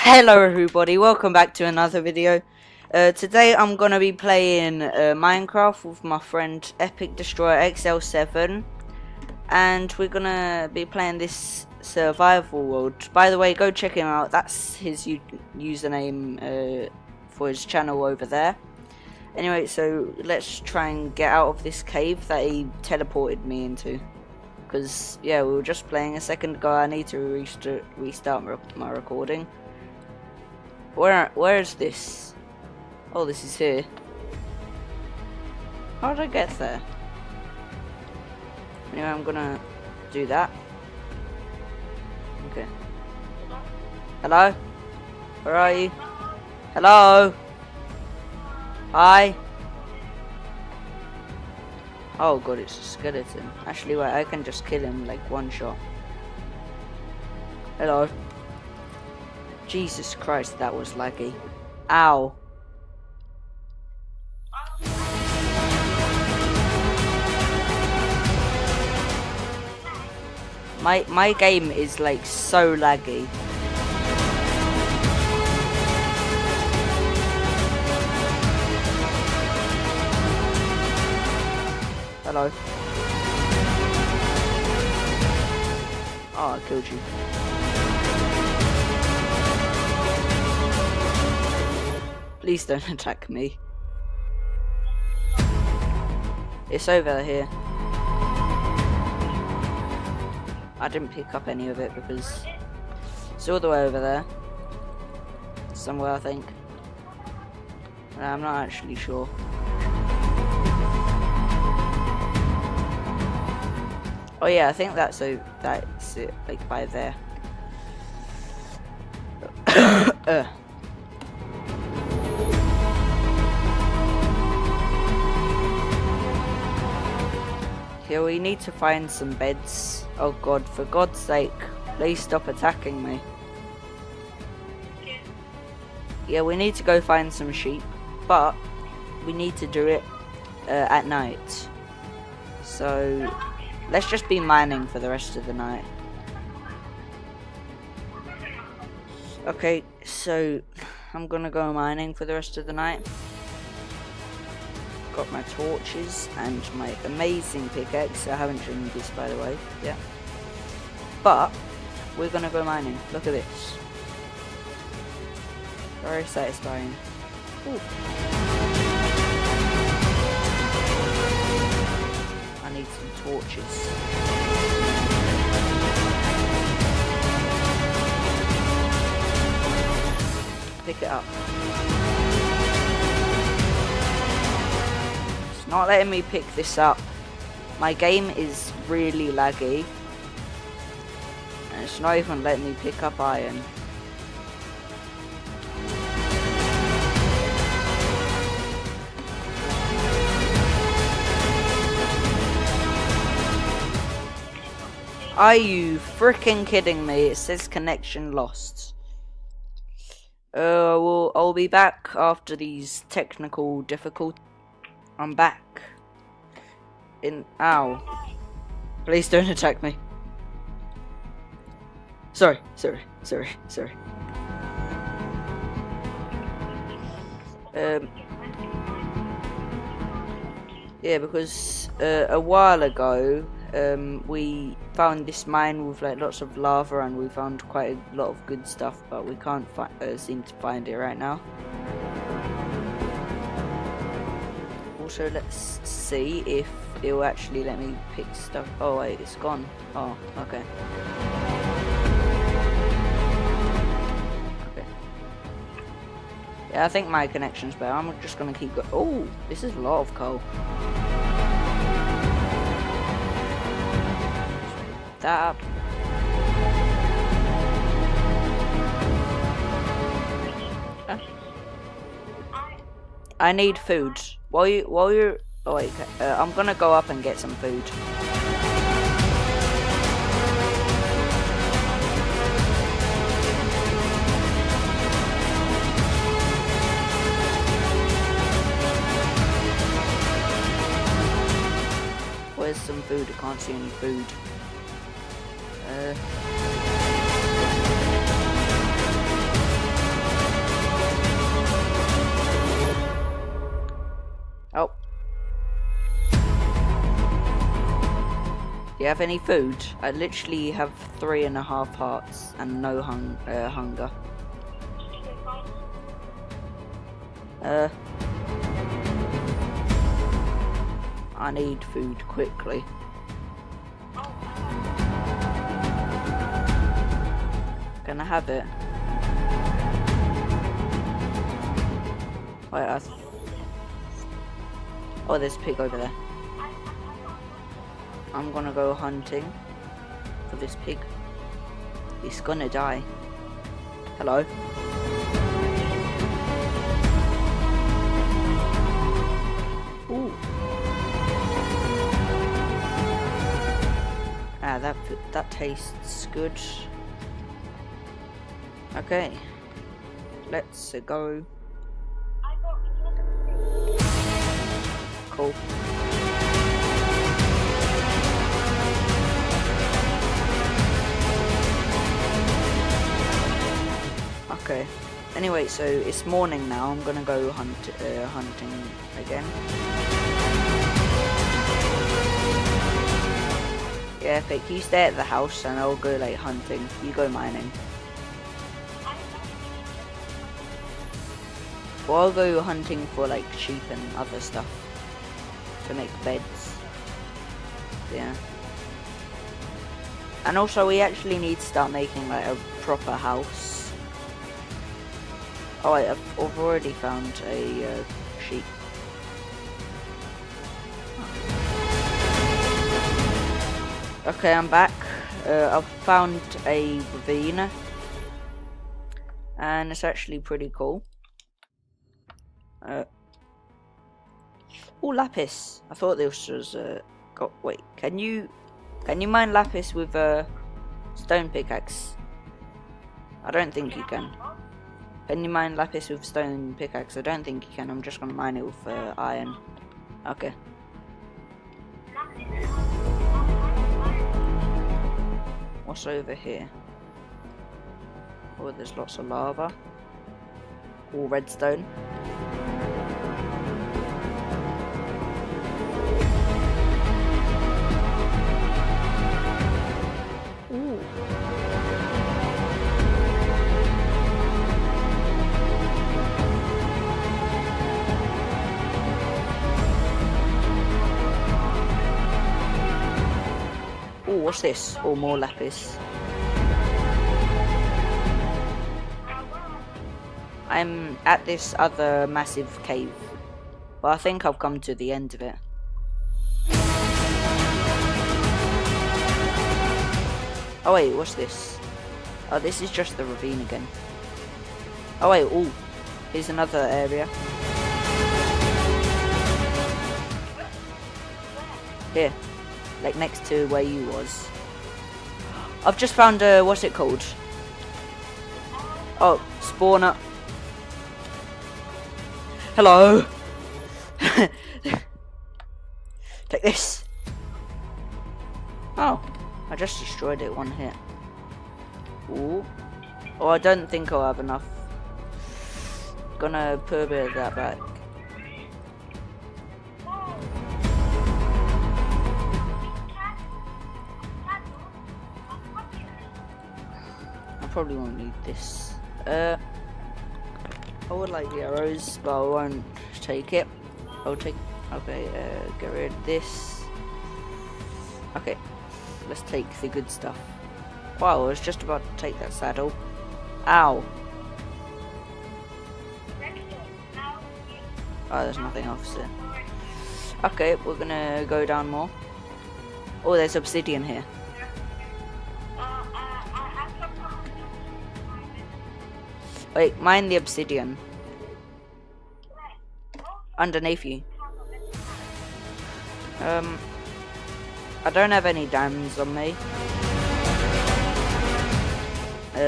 Hello everybody, welcome back to another video. Today I'm gonna be playing Minecraft with my friend EpicDestroyerXL7, and we're gonna be playing this survival world. By the way, go check him out. That's his username for his channel over there. Anyway, so let's try and get out of this cave that he teleported me into. Because yeah, we were just playing a second ago. I need to restart my recording. Where is this? Oh, this is here. How did I get there? Anyway, I'm gonna do that. Okay. Hello? Where are you? Hello? Hi? Oh god, it's a skeleton. Actually, wait, I can just kill him like one shot. Hello? Jesus Christ, that was laggy. Ow. My game is like so laggy. Hello. Oh, I killed you. Please don't attack me. It's over here. I didn't pick up any of it because it's all the way over there. Somewhere, I think. I'm not actually sure. Oh yeah, I think that's it, like by there. Here we need to find some beds. Oh god, for God's sake, please stop attacking me. Yeah, we need to go find some sheep, but we need to do it at night. So let's just be mining for the rest of the night. Okay, so I'm gonna go mining for the rest of the night. Got my torches and my amazing pickaxe. I haven't shown you this, by the way. Yeah. But we're gonna go mining. Look at this. Very satisfying. Ooh. I need some torches. Pick it up. It's not letting me pick this up. My game is really laggy. And it's not even letting me pick up iron. Are you freaking kidding me? It says connection lost. Well, I'll be back after these technical difficulties. I'm back. Ow. Please don't attack me. Sorry. Yeah, because a while ago, we found this mine with like lots of lava, and we found quite a lot of good stuff, but we can't seem to find it right now. Also, let's see if it will actually let me pick stuff. Oh wait, it's gone. Oh, okay. Okay. Yeah, I think my connection's better. I'm just gonna keep going. Oh, this is a lot of coal. That up. I need food. While you're oh wait, I'm gonna go up and get some food. Where's some food? I can't see any food. Do you have any food? I literally have 3.5 hearts and no hunger. I need food quickly. Can I have it? Wait, oh, there's a pig over there. I'm gonna go hunting for this pig. He's gonna die. Hello. Ooh. Ah, that tastes good. Okay, let's go. Cool. Okay. Anyway, so it's morning now. I'm gonna go hunting again. Yeah, Epic, you stay at the house and I'll go like hunting. You go mining. Or I'll go hunting for like sheep and other stuff to make beds. Yeah. And also we actually need to start making like a proper house. Oh wait, I've already found a sheep. Okay, I'm back. I've found a ravine. And it's actually pretty cool. Oh, lapis. I thought this was wait, can you mine lapis with a stone pickaxe? I don't think you can. Can you mine lapis with stone pickaxe? I don't think you can. I'm just gonna mine it with iron. Okay. What's over here? Oh, there's lots of lava. All redstone. Ooh. Ooh, what's this? Oh, more lapis. I'm at this other massive cave, but I think I've come to the end of it. Oh wait, what's this? Oh, this is just the ravine again. Oh wait, ooh, here's another area. Here, like next to where you was. I've just found what's it called? Oh, spawner. Hello. Take this. Oh, I just destroyed it one hit. Ooh. Oh, I don't think I'll have enough. Gonna put a bit of that back. I probably won't need this. I would like the arrows, but I won't take it. I'll take. Okay, get rid of this. Okay, let's take the good stuff. Wow, I was just about to take that saddle. Ow. Oh, there's nothing else there. Okay, we're gonna go down more. Oh, there's obsidian here. Wait, mine the obsidian. Underneath you. I don't have any diamonds on me.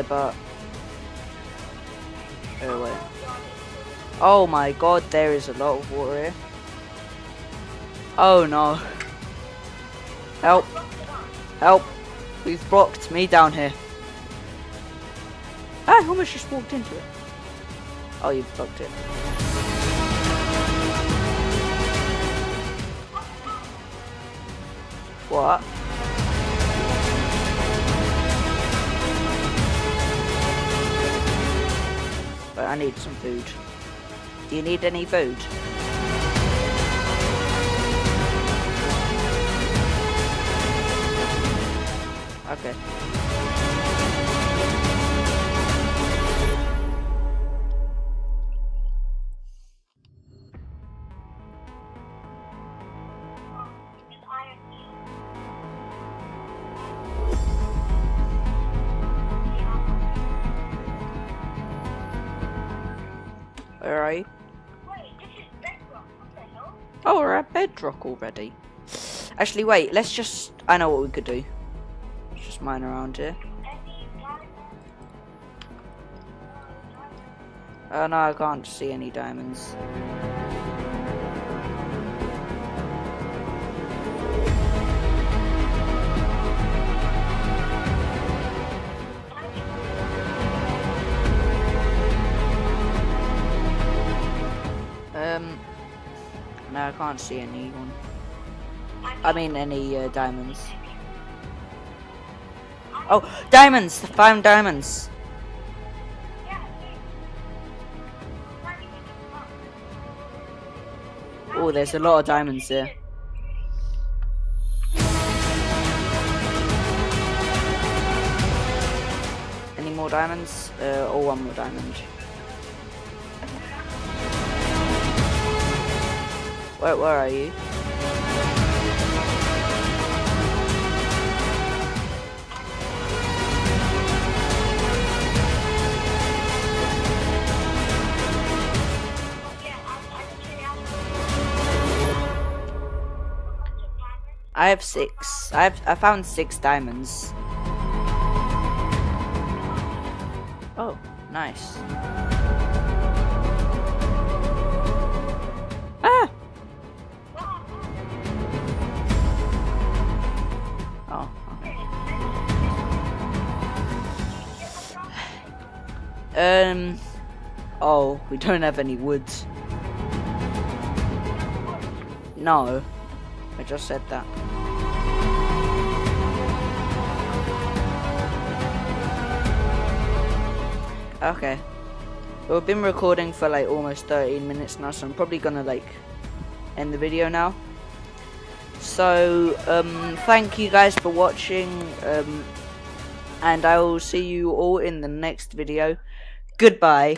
But wait. Oh my god, there is a lot of water here. Oh no. Help. Help. We've blocked me down here. I almost just walked into it. Oh, you've blocked it. What? I need some food. Do you need any food? Okay. Where are you? Wait, this is bedrock. What the hell? Oh, we're at bedrock already. Actually, wait. Let's just. I know what we could do. Let's just mine around here. Oh no, I can't see any diamonds. No, I can't see anyone. I mean, any diamonds. Oh, diamonds! I found diamonds! Oh, there's a lot of diamonds here. Any more diamonds? Or one more diamond. Where are you? I have 6. I found 6 diamonds. Oh, nice. Ah! Oh, okay. Oh, we don't have any wood. No, I just said that. Okay. Well, we've been recording for like almost 13 minutes now, so I'm probably gonna like end the video now. So, thank you guys for watching, and I will see you all in the next video. Goodbye.